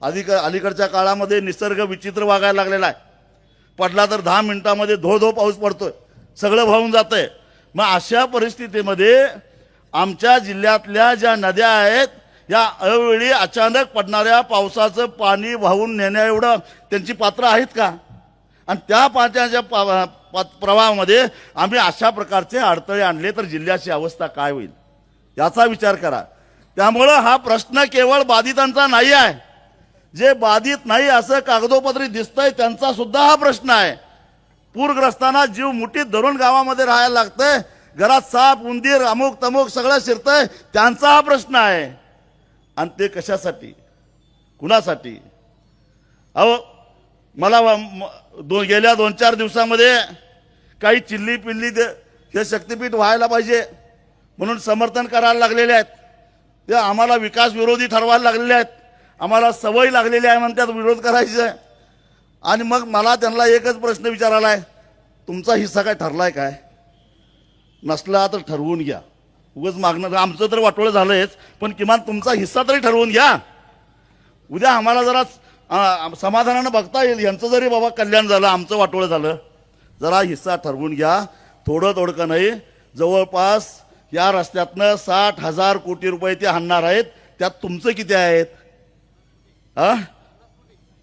अलीकडच्या काळामध्ये निसर्ग विचित्र वागायला लागलेला आहे. पडला तर 10 मिनिटांमध्ये धो धो पाऊस पडतोय, सगळं वाहून जातंय. मग अशा परिस्थितीमध्ये आमच्या जिल्ह्यातल्या ज्या नद्या आहेत या अवेळी अचानक पडणाऱ्या पावसाचं पाणी वाहून नेण्या एवढं त्यांची पात्र आहेत का? आणि त्या पाण्याच्या प्रवाहामध्ये आम्ही अशा प्रकारचे अडथळे आणले तर जिल्ह्याची अवस्था काय होईल याचा विचार करा. त्यामुळं हा प्रश्न केवळ बाधितांचा नाही आहे. जे बाधित नाही असं कागदोपत्री दिसतंय त्यांचा सुद्धा हा प्रश्न आहे. पूरग्रस्तांना जीव मुठीत धरून गावामध्ये राहायला लागतंय, घरात साप उंदीर अमुक तमुक सगळं शिरतंय, त्यांचा हा प्रश्न आहे. आणि ते कशासाठी, कुणासाठी? अहो मला गेल्या 2-4 दिवसामध्ये काही चिल्ली पिल्ली हे शक्तीपीठ व्हायला पाहिजे म्हणून समर्थन करायला लागलेले आहेत. ते आम्हाला विकास विरोधी ठरवायला लागलेले आहेत, आम्हाला सवय लागलेली आहे म्हणतात विरोध करायचं. आणि मग मला त्यांना एकच प्रश्न विचारायला आहे, तुमचा हिस्सा काय ठरलाय काय? नसला तर ठरवून घ्या. उगाच मागणं आमचं तर वाटोळं झालंयच, पण किमान तुमचा हिस्सा तरी ठरवून घ्या. उद्या आम्हाला जरा समाधानानं बघता येईल, यांचं जरी बाबा कल्याण झालं आमचं वाटोळं झालं. जरा हिस्सा ठरवून घ्या. थोडं थोडकं नाही, जवळपास या रस्त्यातनं 60,000 कोटी रुपये ते आणणार आहेत. त्यात तुमचं किती आहेत?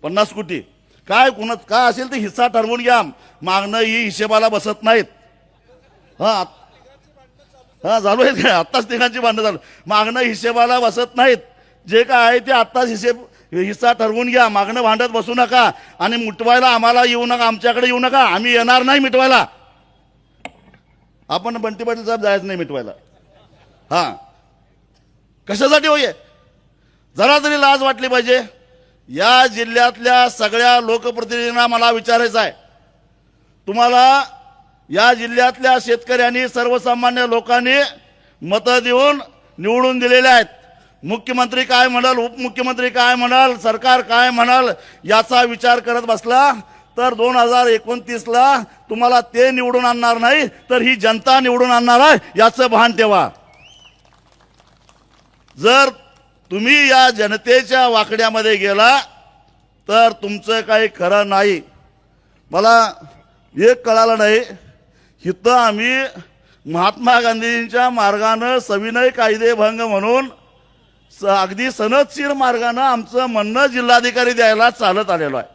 50 कोटी. काय काय असेल ते हिस्सा ठरवून घ्या. मागणं ही हिशेबाला बसत नाहीत. हा चालू आहेत काय? आत्ताच तिघांची भांडणं चालू. मागणं हिशेबाला बसत नाहीत. जे काय आहे ते आत्ताच हिस्सा ठरवून घ्या. मागणं भांडत बसू नका. आणि मिटवायला आम्हाला येऊ नका, आमच्याकडे येऊ नका. आम्ही येणार नाही मिटवायला. आपण बंटी पाटील साहेब जायचं नाही मिटवायला. कशासाठी होय? जरा तरी लाज वाटली पाहिजे. या जिल्ह्यातल्या सगळ्या लोकप्रतिनिधींना मला विचारायचं आहे, तुम्हाला या जिल्ह्यातल्या शेतकऱ्यांनी सर्वसामान्य लोकांनी मतं देऊन निवडून दिलेले आहेत. मुख्यमंत्री काय म्हणाल, उपमुख्यमंत्री काय म्हणाल, सरकार काय म्हणाल याचा विचार करत बसला तर 2029ला तुम्हाला ते निवडून आणणार नाही तर ही जनता निवडून आणणार आहे, याचं भान ठेवा. जर तुम्ही या जनतेच्या वाकड्यामध्ये गेला तर तुमचं काही खरं नाही. मला एक कळालं नाही, इथं आम्ही महात्मा गांधींच्या मार्गानं सविनय कायदेभंग म्हणून अगदी सनदशीर मार्गानं आमचं म्हणणं जिल्हाधिकारी द्यायला चालत आलेलो आहे.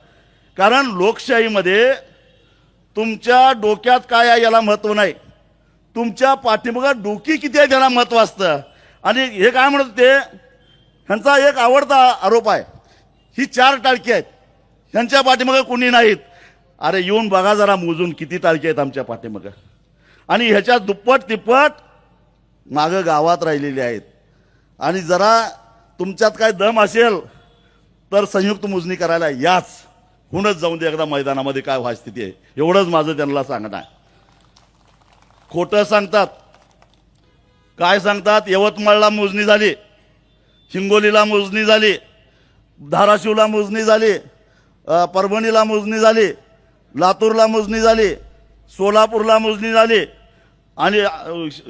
कारण लोकशाहीमध्ये तुमच्या डोक्यात काय आहे याला महत्व नाही, तुमच्या पाठीमागं डोकी किती आहे त्याला महत्व असतं. आणि हे काय म्हणत ते, ह्यांचा एक आवडता आरोप आहे, ही 4 टाळकी आहेत, ह्यांच्या पाठीमागं कोणी नाहीत. अरे येऊन बघा जरा मोजून किती टाळकी आहेत आमच्या पाठीमागं. आणि ह्याच्या दुप्पट तिप्पट मागं गावात राहिलेली आहेत. आणि जरा तुमच्यात काय दम असेल तर संयुक्त मोजणी करायला याच, हुनच जाऊन दे एकदा मैदानामध्ये काय व्हाय स्थिती आहे. एवढंच माझं त्यांना सांगणं आहे. खोटं सांगतात. काय सांगतात? यवतमाळला मोजणी झाली, हिंगोलीला मोजणी झाली, धाराशिवला मोजणी झाली, परभणीला मोजणी झाली, लातूरला मोजणी झाली, सोलापूरला मोजणी झाली आणि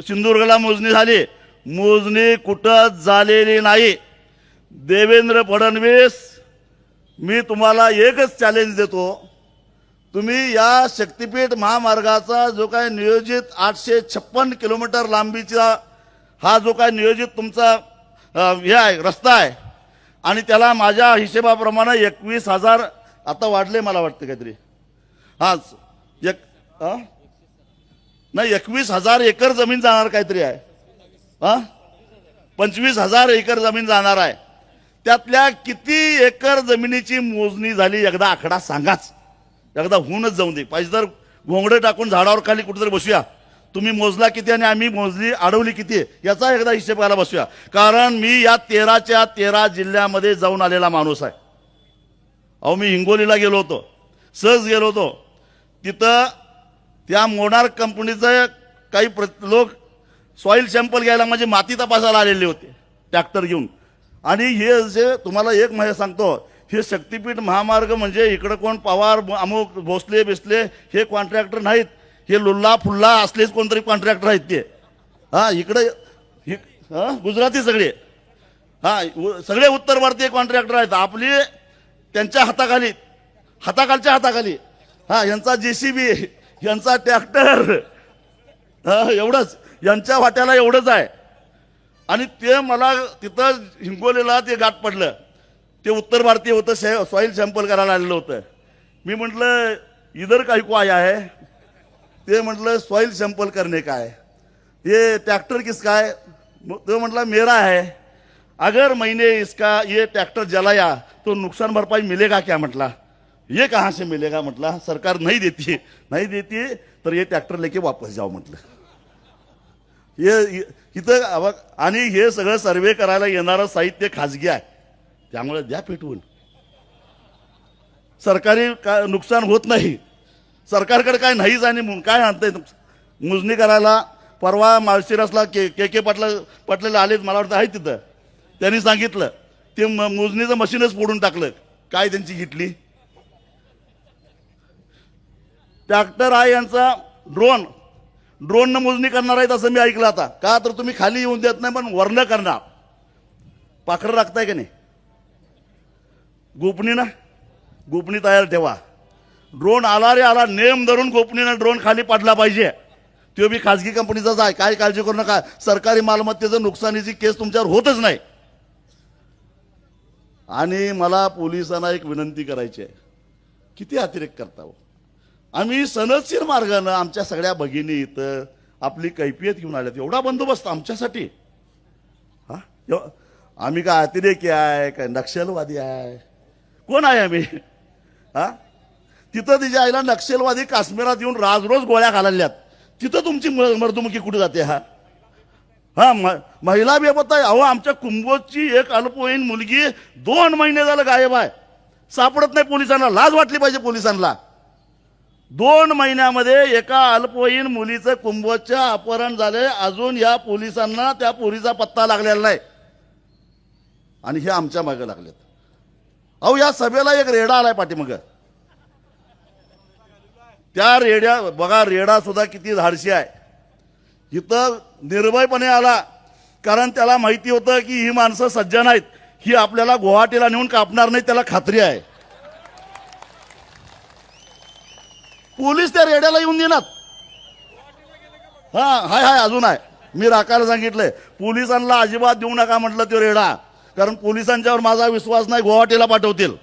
सिंधुदुर्गला मोजणी झाली. मोजणी कुठं झालेली नाही. देवेंद्र फडणवीस, मी तुम्हाला एकच चॅलेंज देतो, तुम्ही या शक्तीपीठ महामार्गाचा जो काय नियोजित 856 किलोमीटर लांबीचा हा जो काय नियोजित तुमचा हे आहे रस्ता आहे, आणि त्याला माझ्या हिशेबाप्रमाणे 21,000 आता वाढले मला वाटतं काहीतरी, नाही 21,000 एकर जमीन जाणार काहीतरी आहे. 25,000 एकर जमीन जाणार आहे. त्यातल्या किती एकर जमिनीची मोजणी झाली एकदा आकडा सांगाच. एकदा होऊनच जाऊन दे. पाहिजे तर घोंगडे टाकून झाडावर खाली कुठेतरी बसूया, तुम्ही मोजला किती आणि आम्ही मोजली अडवली किती याचा एकदा हिशेब करायला बसूया. कारण मी या 13च्या 13 जिल्ह्यामध्ये जाऊन आलेला माणूस आहे. अहो मी हिंगोलीला गेलो होतो, सहज गेलो होतो. तिथं त्या मोनार्क कंपनीचं काही लोक सॉइल सॅम्पल घ्यायला म्हणजे माती तपासायला आलेले होते ट्रॅक्टर घेऊन. आणि हे जे तुम्हाला एक माहिती सांगतो, हे शक्तीपीठ महामार्ग म्हणजे इकडं कोण पवार अमुक भोसले बिसले हे कॉन्ट्रॅक्टर नाहीत, हे लुल्ला फुल्ला असलेच कोणतरी कॉन्ट्रॅक्टर आहेत ते. इकडे गुजराती सगळे, सगळे उत्तर भारतीय कॉन्ट्रॅक्टर आहेत. आपली त्यांच्या हाताखालच्या हाताखाली हा यांचा JCB, यांचा ट्रॅक्टर, एवढंच यांच्या वाट्याला एवढंच आहे. आणि ते मला तिथं हिंगोलीला ते गाठ पडलं. ते उत्तर भारतीय होतं, सॉइल सॅम्पल करायला आलेलं होतं. मी म्हटलं इधर काही को आया है? ते म्हटलं सॉइल सॅम्पल करने का है. ये ट्रैक्टर किसका है? तो म्हटला मेरा है. अगर मैंने इसका ये ट्रैक्टर जलाया तो नुकसान भरपाई मिलेगा क्या? म्हटला ये कहाँ से मिलेगा? म्हटला सरकार नहीं देती तर ये ट्रॅक्टर लेके वापस जाओ म्हटलं. हे इथं आणि हे सगळं सर्वे करायला येणारं साहित्य खाजगी आहे, त्यामुळे द्या पेटवून. सरकारी नुकसान होत नाही, सरकारकडे काय नाहीच. आणि काय आणतंय मोजणी करायला? परवा माळशिरसला के पाटील आलेत, मला वाटतं आहे तिथं. त्यांनी सांगितलं ते मोजणीचं मशीनच फोडून टाकलं. काय त्यांची घेतली? ट्रॅक्टर आहे यांचा, ड्रोननं मोजणी करणार आहेत असं मी ऐकलं. आता का तर तुम्ही खाली येऊन देत नाही पण वरनं करणार. पाखरं राखताय का नाही? गोपनी तयार ठेवा. ड्रोन आला रे आला, नेम धरून गोपनीनं ड्रोन खाली पडला पाहिजे. तो बी खाजगी कंपनीचाच आहे, काय काळजी करू नका. सरकारी मालमत्तेचं नुकसानीची केस तुमच्यावर होतच नाही. आणि मला पोलिसांना एक विनंती करायची आहे, किती अतिरेक करता हो. आम्ही सनदशीर मार्गानं आमच्या सगळ्या भगिनी इथं आपली कैफियत घेऊन आल्यात. एवढा बंदोबस्त आमच्यासाठी. हा, आम्ही काय अतिरेकी आहे काय नक्षलवादी आहे? कोण आहे आम्ही? हा, तिथं तिच्या आईला नक्षलवादी काश्मीरात येऊन रोज गोळ्या घालल्यात. तिथं तुमची मर्दुमुखी कुठे जाते? हा, महिला बेपत्ता आहे. अहो, आमच्या कुंभोजची एक अल्पवयीन मुलगी 2 महिने झालं गायब आहे, सापडत नाही पोलिसांना. लाज वाटली पाहिजे पोलिसांना. 2 महिन्यामध्ये एका अल्पवयीन मुलीचं कुंभोजचं अपहरण झाले, अजून या पोलिसांना त्या पोरीचा पत्ता लागलेला नाही. आणि हे आमच्या मागे लागलेत. अहो, या सभेला एक रेडा आलाय पाठीमागं. त्या रेड्या बघा, रेडा सुद्धा किती धाडशी आहे. इथं निर्भयपणे आला, कारण त्याला माहिती होतं की ही माणसं सज्जन आहेत, ही आपल्याला गुवाहाटीला नेऊन कापणार नाही, त्याला खात्री आहे. पोलीस त्या रेड्याला येऊन देणार. हाय अजून आहे. मी राखायला सांगितलंय पोलिसांना अजिबात देऊ नका म्हटलं तो रेडा, कारण पोलिसांच्यावर माझा विश्वास नाही, गुवाहाटीला पाठवतील.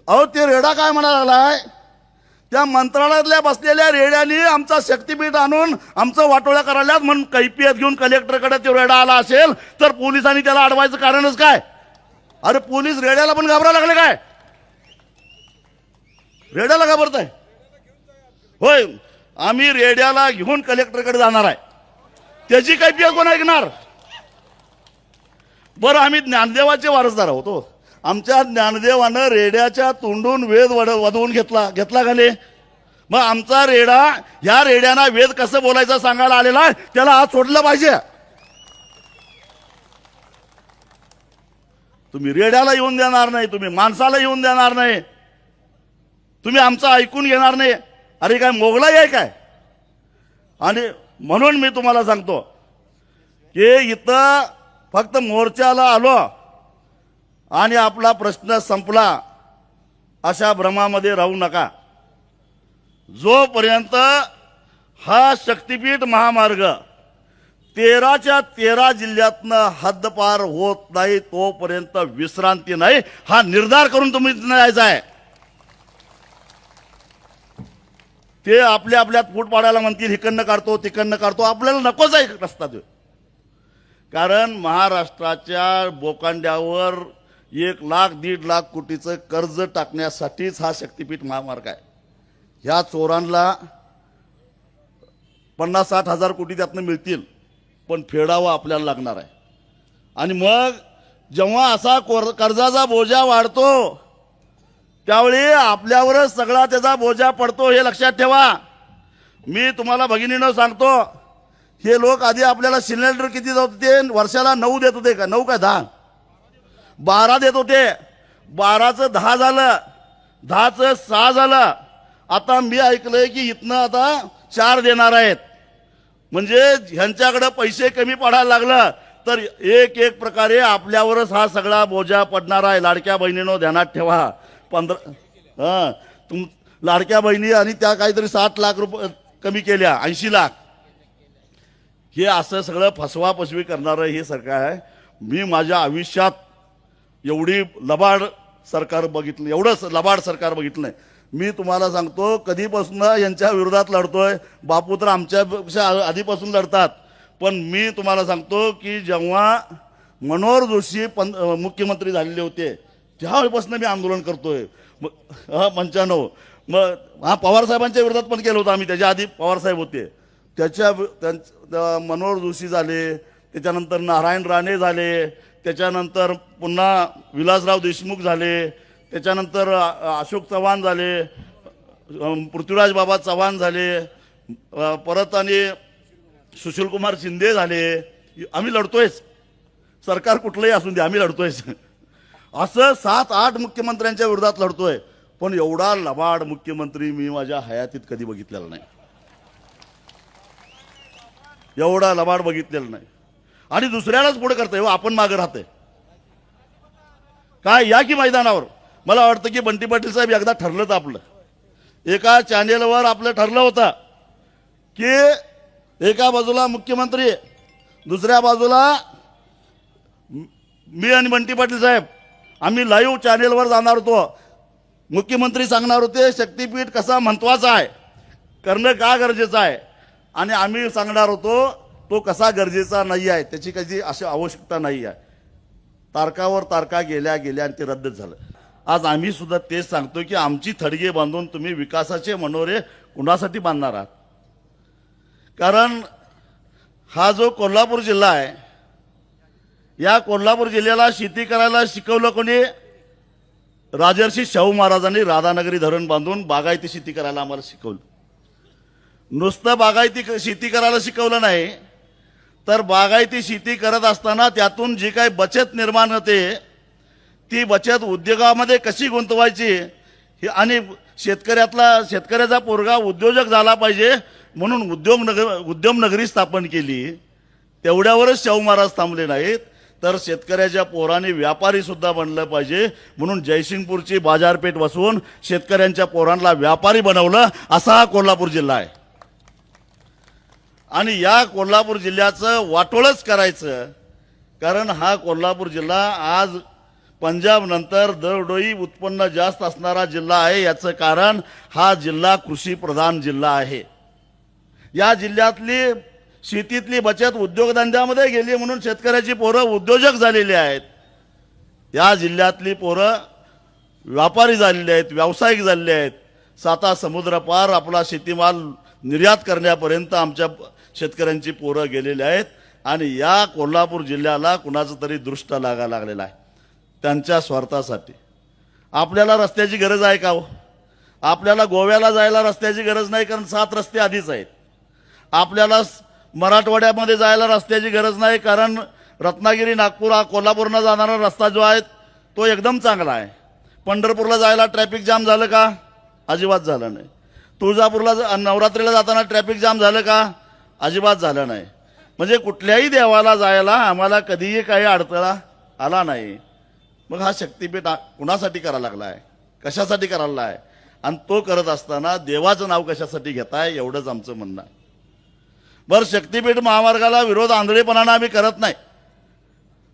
अहो, ते रेडा काय म्हणायला लागलाय? त्या मंत्रालयातल्या बसलेल्या रेड्यानी आमचा शक्तीपीठ आणून आमचं वाटोळा करायला म्हणून कैफियत घेऊन कलेक्टरकडे तो रेडा आला असेल तर पोलिसांनी त्याला अडवायचं कारणच काय? अरे, पोलीस रेड्याला पण घाबरायला लागले काय? रेड्याला घाबरताय होय? आम्ही रेड्याला घेऊन कलेक्टरकडे जाणार आहे, त्याची कैफियत कोण ऐकणार? बरं, आम्ही ज्ञानदेवाचे वारसदार आहोत. हो, आमच्या ज्ञानदेवानं रेड्याच्या तोंडून वेद वधवून घेतला का नाही? मग आमचा रेडा ह्या रेड्याना वेद कसं बोलायचं सांगायला आलेला आहे, त्याला आज सोडलं पाहिजे. तुम्ही रेड्याला येऊन देणार नाही, तुम्ही माणसाला येऊन देणार नाही, तुम्ही आमचं ऐकून घेणार नाही. अरे, काय मोगलाई आहे काय? आणि म्हणून मी तुम्हाला सांगतो की इथं फक्त मोर्चाला आलो आणि आपला प्रश्न संपला अशा भ्रमामध्ये राहू नका. जोपर्यंत हा शक्तीपीठ महामार्ग 13च्या 13 जिल्ह्यातनं हद्दपार होत नाही तोपर्यंत विश्रांती नाही. हा निर्धार करून तुम्ही जायचं आहे. ते आपल्यात फूट पाडायला म्हणतील इकडनं काढतो तिकडनं काढतो, आपल्याला नकोच आहे रस्ता तो. कारण महाराष्ट्राच्या बोकांड्यावर 1 लाख 1.5 लाख कोटीचं कर्ज टाकण्यासाठीच हा शक्तीपीठ महामार्ग आहे. ह्या चोरांना 50-60 हजार कोटी त्यातनं मिळतील, पण फेडावं आपल्याला लागणार आहे. आणि मग जेव्हा असा कर्जाचा बोजा वाढतो त्यावेळी आपल्यावरच सगळा त्याचा बोजा पडतो, हे लक्षात ठेवा. मी तुम्हाला भगिनीनं सांगतो, हे लोक आधी आपल्याला सिलेंडर किती देत होते? वर्षाला 9 देत होते का? 9 का 10? 12 देत होते. 12चं 10 झालं, 10चं 6 झालं. आता मी ऐकलंय की इथनं आता 4 देणार आहेत. म्हणजे ह्यांच्याकडे पैसे कमी पडायला लागलं तर एक एक प्रकारे आपल्यावरच हा सगळा बोजा पडणार आहे. लाडक्या बहिणीनो ध्यानात ठेवा. 15 लाडक्या बहिणी आणि त्या काहीतरी 60 लाख रुपये कमी केल्या, 80 लाख. हे असं सगळं फसवाफसवी करणारं हे सरकार आहे. मी माझ्या आयुष्यात एवढी लबाड सरकार बघितलं, एवढंच लबाड सरकार बघितलं नाही. मी तुम्हाला सांगतो, कधीपासून यांच्या विरोधात लढतोय. बापू तर आमच्यापेक्षा आधीपासून लढतात. पण मी तुम्हाला सांगतो की जेव्हा मनोहर जोशी मुख्यमंत्री झालेले होते त्यावेळेपासून मी आंदोलन करतोय. 95 मग पवार साहेबांच्या विरोधात पण केलं होतं आम्ही. त्याच्या आधी पवार साहेब होते, मनोहर जोशी झाले, त्याच्यानंतर नारायण राणे झाले, त्याच्यानंतर पुन्हा विलासराव देशमुख झाले, त्याच्यानंतर अशोक चव्हाण झाले, पृथ्वीराज बाबा चव्हाण झाले, परत आणि सुशीलकुमार शिंदे झाले. आम्ही लढतोयच, सरकार कुठलंही असून दे आम्ही लढतोयच. असं 7-8 मुख्यमंत्र्यांच्या विरोधात लढतोय. पण एवढा लबाड मुख्यमंत्री मी माझ्या हयातीत कधी बघितलेला नाही. एवढा लबाड बघितलेला नाही. आणि दुसऱ्यालाच पुढे करतोय, आपण मागे राहतोय. काय या की मैदानावर. मला वाटतं की बंटी पाटील साहेब एकदा ठरलं तर आपलं, एका चॅनेलवर आपलं ठरलं होतं की एका बाजूला मुख्यमंत्री, दुसऱ्या बाजूला मी आणि बंटी पाटील साहेब आम्ही लाईव्ह चॅनेलवर जाणार होतो. मुख्यमंत्री सांगणार होते शक्तीपीठ कसा महत्वाचा आहे, करणं का गरजेचं आहे, आणि आम्ही सांगणार होतो तो कसा गरजेचा नाही आहे, त्याची कधी अशी आवश्यकता नाही आहे. तारकावर तारखा गेल्या आणि ते रद्दच झालं. आज आम्ही सुद्धा तेच सांगतो की आमची थडगे बांधून तुम्ही विकासाचे मनोरे कुणासाठी बांधणार आहात. कारण हा जो कोल्हापूर जिल्हा आहे, या कोल्हापूर जिल्ह्याला शेती करायला शिकवलं कोणी? राजर्षी शाहू महाराजांनी राधानगरी धरण बांधून बागायती शेती करायला आम्हाला शिकवलं. नुसतं बागायती शेती करायला शिकवलं नाही, तर बागायती शेती करत असताना त्यातून जी काही बचत निर्माण होते ती बचत उद्योगामध्ये कशी गुंतवायची, आणि शेतकऱ्याचा पोरगा उद्योजक झाला पाहिजे म्हणून उद्यम नगरी स्थापन केली. तेवढ्यावरच शाहू महाराज थांबले नाहीत, तर शेतकऱ्याच्या पोरांनी व्यापारी सुद्धा बनलं पाहिजे म्हणून जयसिंगपूरची बाजारपेठ बसवून शेतकऱ्यांच्या पोरांना व्यापारी बनवलं. असा हा कोल्हापूर जिल्हा आहे. आणि या कोल्हापूर जिल्ह्याचं वाटोळच करायचं, कारण हा कोल्हापूर जिल्हा आज पंजाब नंतर दरडोई उत्पन्न जास्त असणारा जिल्हा आहे. याचं कारण हा जिल्हा कृषी प्रधान जिल्हा आहे. या जिल्ह्यातली शेतीतली बचत उद्योगधंद्यामध्ये गेली म्हणून शेतकऱ्याची पोरं उद्योजक झालेली आहेत. या जिल्ह्यातली पोरं व्यापारी झालेली आहेत, व्यावसायिक झालेले आहेत. साता समुद्र पार आपला शेतीमाल निर्यात करण्यापर्यंत आमच्या शेतकऱ्यांची पोरं गेलेली आहेत. आणि या कोल्हापूर जिल्ह्याला कुणाचं तरी दृष्ट लागायला लागलेला आहे त्यांच्या स्वार्थासाठी. आपल्याला रस्त्याची गरज आहे का हो? आपल्याला गोव्याला जायला रस्त्याची गरज नाही, कारण 7 रस्ते आधीच आहेत. आपल्याला मराठवाड्यामध्ये जायला रस्त्याची गरज नाही, कारण रत्नागिरी नागपूर कोल्हापूरनं जाणारा रस्ता जो आहे तो एकदम चांगला आहे. पंढरपूरला जायला ट्रॅफिक जाम झालं का? अजिबात झालं नाही. तुळजापूरला नवरात्रीला जाताना ट्रॅफिक जाम झालं का? अजिबात झालं नाही. म्हणजे कुठल्याही देवाला जायला आम्हाला कधीही काही अडथळा आला नाही. मग हा शक्तीपीठ कुणासाठी करायला लागला आहे, कशासाठी करायला आहे, आणि तो करत असताना देवाचं नाव कशासाठी घेताय, एवढंच आमचं म्हणणं आहे. बरं, शक्तीपीठ महामार्गाला विरोध आंधळेपणानं आम्ही करत नाही.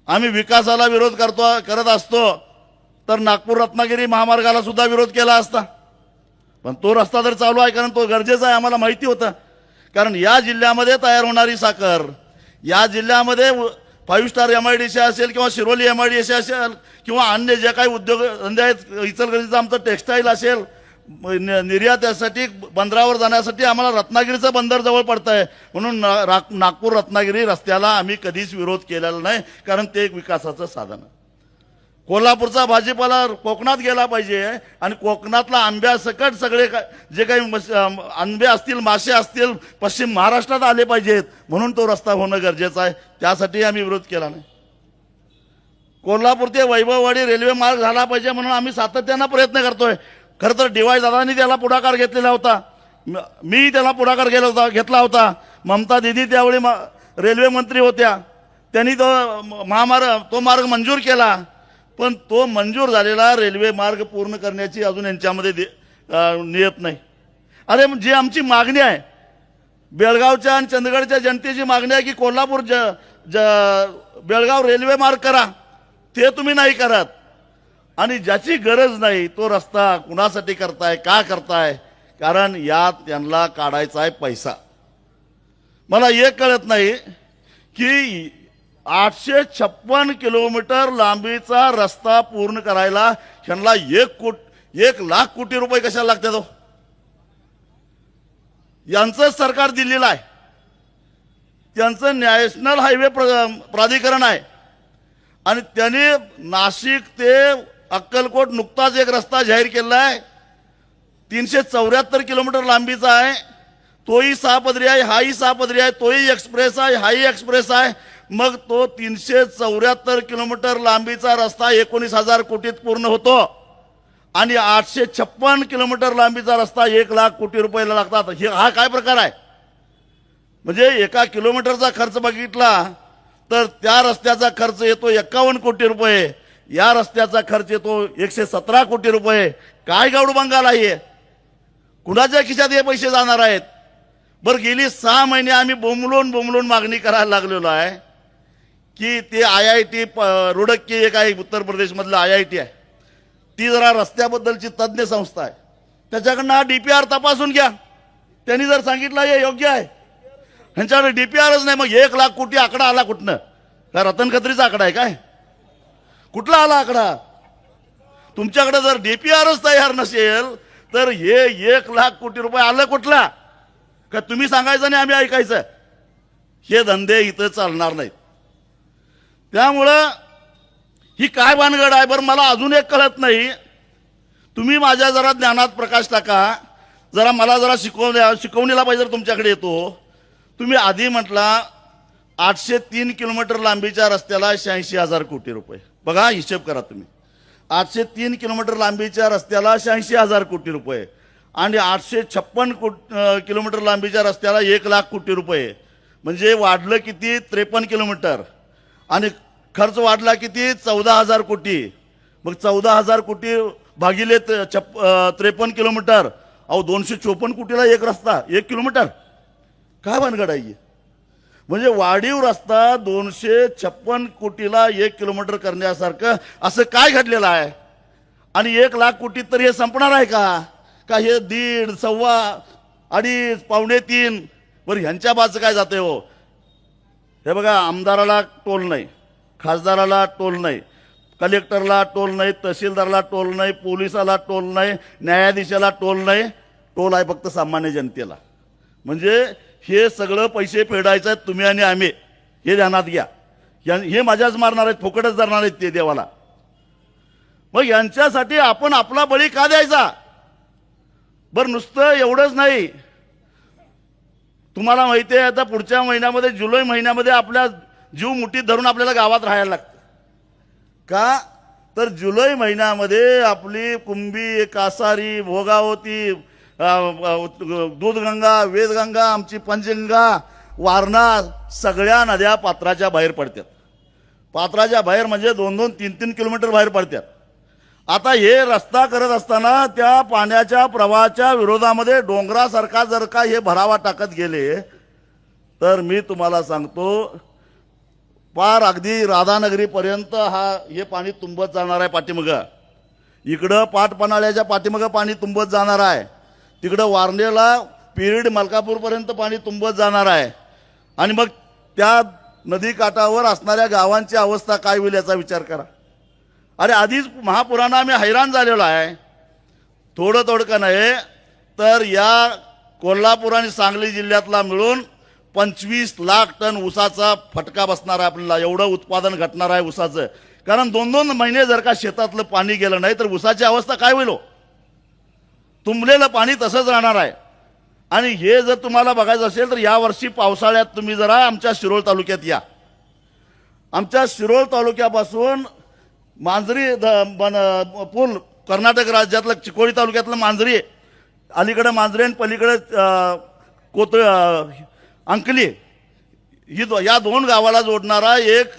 आम्ही विकासाला विरोध करत असतो तर नागपूर रत्नागिरी महामार्गाला सुद्धा विरोध केला असता. पण तो रस्ता तर चालू आहे, कारण तो गरजेचा आहे, आम्हाला माहिती होतं. कारण या जिल्ह्यामध्ये तयार होणारी साखर, या जिल्ह्यामध्ये 5 स्टार MIDC असेल किंवा शिरोली MIDC असेल किंवा अन्य जे काही उद्योगधंदे आहेत, इचलकरंजीचं आमचं टेक्स्टाईल असेल, निर्यातीसाठी बंदरावर जाण्यासाठी आम्हाला रत्नागिरीचं बंदर जवळ पडतं आहे. म्हणून नागपूर रत्नागिरी रस्त्याला आम्ही कधीच विरोध केलेला नाही, कारण ते एक विकासाचं साधन आहे. कोल्हापूरचा भाजीपाला कोकणात गेला पाहिजे, आणि कोकणातला आंब्यासकट सगळे जे काही आंबे असतील, मासे असतील, पश्चिम महाराष्ट्रात आले पाहिजेत, म्हणून तो रस्ता होणं गरजेचं आहे. त्यासाठी आम्ही विरोध केला नाही. कोल्हापूर ते वैभववाडी रेल्वे मार्ग झाला पाहिजे म्हणून आम्ही सातत्यानं प्रयत्न करतोय. खरं तर DY दादांनी त्याला पुढाकार घेतलेला होता, मी त्याला पुढाकार घेतला होता. ममता दिदी त्यावेळी रेल्वे मंत्री होत्या, त्यांनी तो मार्ग मंजूर केला, पण तो मंजूर झालेला रेल्वे मार्ग पूर्ण करण्याची अजून यांच्यामध्ये नियत नाही. अरे जी आमची मागणी आहे, बेळगावच्या आणि चंदगडच्या जनतेची मागणी आहे की कोल्हापूर बेळगाव रेल्वे मार्ग करा, ते तुम्ही नाही करत. आणि ज्याची गरज नाही तो रस्ता कुणासाठी करताय, का करताय? कारण यात त्यांना काढायचा आहे पैसा. मला एक कळत नाही की 856 किलोमीटर लांबीचा रस्ता पूर्ण करायला ह्यांना 1,00,000 कोटी रुपये कशाला लागतात? हो, यांचं सरकार दिलेलं आहे, त्यांचं नॅशनल हायवे प्राधिकरण आहे आणि त्यांनी नाशिक ते अक्कलकोट नुकताच एक रस्ता जाहीर केला आहे, 374 किलोमीटर लांबीचा आहे. तोही 6 पदरी आहे, हाही 6 पदरी आहे. तोही एक्सप्रेस आहे, हाही एक्सप्रेस आहे. मग तो 374 किलोमीटर लांबीचा रस्ता 19,000 कोटीत पूर्ण होतो आणि 856 किलोमीटर लांबीचा रस्ता 1,00,000 कोटी रुपयाला लागतात. हा काय प्रकार आहे? म्हणजे एका किलोमीटरचा खर्च बघितला तर त्या रस्त्याचा खर्च येतो 51 कोटी रुपये, या रस्त्याचा खर्च येतो 117 कोटी रुपये. काय गावडू बंगाल आहे? कुणाच्या खिशात हे पैसे जाणार आहेत? बरं, गेली 6 महिने आम्ही बोंबलून मागणी करायला लागलेलो आहे की ते IIT रुडकी एक आहे, उत्तर प्रदेशमधलं IIT आहे, ती जरा रस्त्याबद्दलची तज्ज्ञ संस्था आहे, त्याच्याकडनं हा DPR तपासून घ्या. त्यांनी जर सांगितलं हे योग्य आहे, ह्यांच्याकडे DPRच नाही, मग 1,00,000 कोटी आकडा आला कुठनं? का रतन खत्रीचा आकडा आहे काय? कुठला आला आकडा? तुमच्याकडे जर DPRच तयार नसेल तर हे 1,00,000 कोटी रुपये आलं कुठला? का तुम्ही सांगायचं आणि आम्ही ऐकायचं? हे धंदे इथं चालणार नाहीत. त्यामुळं ही काय भानगड आहे? बरं, मला अजून एक कळत नाही, तुम्ही माझ्या जरा ज्ञानात प्रकाश टाका, जरा मला जरा शिकवणीला पाहिजे तुमच्याकडे येतो. तुम्ही आधी म्हटला 803 किलोमीटर लांबीच्या रस्त्याला 86,000 कोटी रुपये. बघा, हिशेब करा तुम्ही. 803 किलोमीटर लांबीच्या रस्त्याला 86,000 कोटी रुपये आणि 856 किलोमीटर लांबीच्या रस्त्याला 1,00,000 कोटी रुपये. म्हणजे वाढलं किती? 53 किलोमीटर. आणि खर्च वाढला किती? 14,000 कोटी. मग 14,000 कोटी भागिले 53 किलोमीटर, अहो 254 कोटीला एक रस्ता, 1 किलोमीटर. काय भानगड आहे? म्हणजे वाढीव रस्ता 256 कोटीला 1 किलोमीटर करण्यासारखं असं काय घडलेलं आहे? आणि 1,00,000 कोटी तर हे संपणार आहे का? का हे 1.5, 1.25, 2.5, 2.25? बरं, ह्यांच्या बाजूचं काय जाते हो? हे बघा, आमदाराला टोल नाही, खासदाराला टोल नाही, कलेक्टरला टोल नाही, तहसीलदारला टोल नाही, पोलिसाला टोल नाही, न्यायाधीशाला टोल नाही. टोल आहे फक्त सामान्य जनतेला. म्हणजे हे सगळं पैसे फेडायचं आहेत तुम्ही आणि आम्ही, हे ध्यानात घ्या. हे माझ्याच मारणार आहेत, फुकटच धरणार आहेत ते देवाला. मग यांच्यासाठी आपण आपला बळी का द्यायचा? बरं, नुसतं एवढंच नाही, तुम्हाला माहिती आहे आता पुढच्या महिन्यामध्ये, जुलै महिन्यामध्ये आपल्या जीव मुठीत धरून आपल्याला गावात राहायला लागतं. का? तर जुलै महिन्यामध्ये आपली कुंभी, कासारी, भोगावती, दूधगंगा, वेदगंगा, आमची पंचगंगा, वारणा, सगळ्या नद्या पात्राच्या बाहेर पडतात. पात्राच्या बाहेर म्हणजे 2-2, 3-3 किलोमीटर बाहेर पडतात. आता हे रस्ता करत असताना त्या पाण्याच्या प्रवाहाच्या विरोधामध्ये डोंगरासारखा जर का हे भरावा टाकत गेले तर मी तुम्हाला सांगतो, पार अगदी राधानगरीपर्यंत हे पाणी तुंबत जाणार आहे. पाठीमागं इकडं पाटपन्हाळ्याच्या पाठीमागं पाणी तुंबत जाणार आहे, तिकडं वारणेला पिरिड मलकापूरपर्यंत पाणी तुंबत जाणार आहे. आणि मग त्या नदी काठावर असणाऱ्या गावांची अवस्था काय होईल याचा विचार करा. अरे, आधीच महापुरानं आम्ही हैराण झालेलो आहे. थोडं का नाही तर या कोल्हापूर आणि सांगली जिल्ह्यातला मिळून 25 लाख टन ऊसाचा फटका बसणार आहे आपल्याला. एवढं उत्पादन घटणार आहे ऊसाचं. कारण 2-2 महिने जर का शेतातलं पाणी गेलं नाही तर ऊसाची अवस्था काय होईल? तुंबलेलं पाणी तसंच राहणार आहे. आणि हे जर तुम्हाला बघायचं असेल तर यावर्षी पावसाळ्यात तुम्ही जरा आमच्या शिरोळ तालुक्यात या. आमच्या शिरोळ तालुक्यापासून मांजरी पूल, कर्नाटक राज्यातलं चिकोडी तालुक्यातलं मांजरी, अलीकडे मांजरी आणि पलीकडे अंकली, या दोन गावाला जोडणारा एक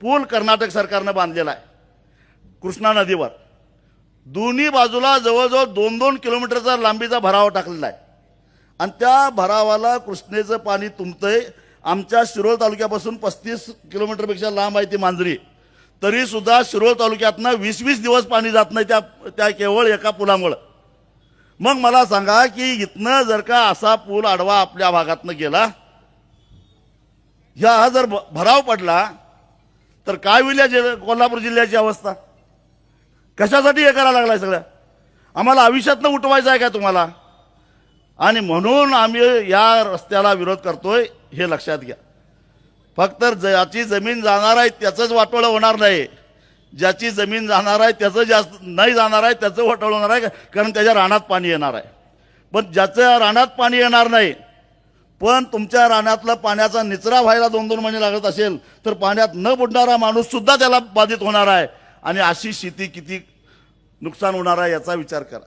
पूल कर्नाटक सरकारनं बांधलेला आहे कृष्णा नदीवर. दोन्ही बाजूला जवळजवळ 2-2 किलोमीटरचा लांबीचा भराव टाकलेला आहे आणि त्या भरावाला कृष्णेचं पाणी तुंबतंय. आमच्या शिरोळ तालुक्यापासून 35 किलोमीटरपेक्षा लांब आहे ती मांजरी, तरी सुद्धा शिरोळ तालुक्यातनं 20-20 दिवस पाणी जात नाही त्या केवळ एका पुलामुळं. मग मला सांगा की इथनं जर का असा पूल आडवा आपल्या भागातनं गेला, हा जर भराव पडला तर काय होईल या कोल्हापूर जिल्ह्याची अवस्था? कशासाठी हे करायला लागलाय सगळं? आम्हाला आयुष्यातनं उठवायचं आहे का तुम्हाला? आणि म्हणून आम्ही या रस्त्याला विरोध करतोय, हे लक्षात घ्या. फक्त ज्याची जमीन जाणार आहे त्याचंच वाटोळं होणार नाही, ज्याची जमीन जाणार आहे त्याचं जास्त नाही जाणार आहे त्याचं वाटोळं होणार आहे, कारण त्याच्या रानात पाणी येणार आहे. पण ज्याच्या रानात पाणी येणार नाही पण तुमच्या रानातला पाण्याचा निचरा व्हायला 2-2 महिने लागत असेल तर पाण्यात न बुडणारा माणूस सुद्धा त्याला बाधित होणार आहे. आणि अशी शेती किती नुकसान होणार आहे याचा विचार करा.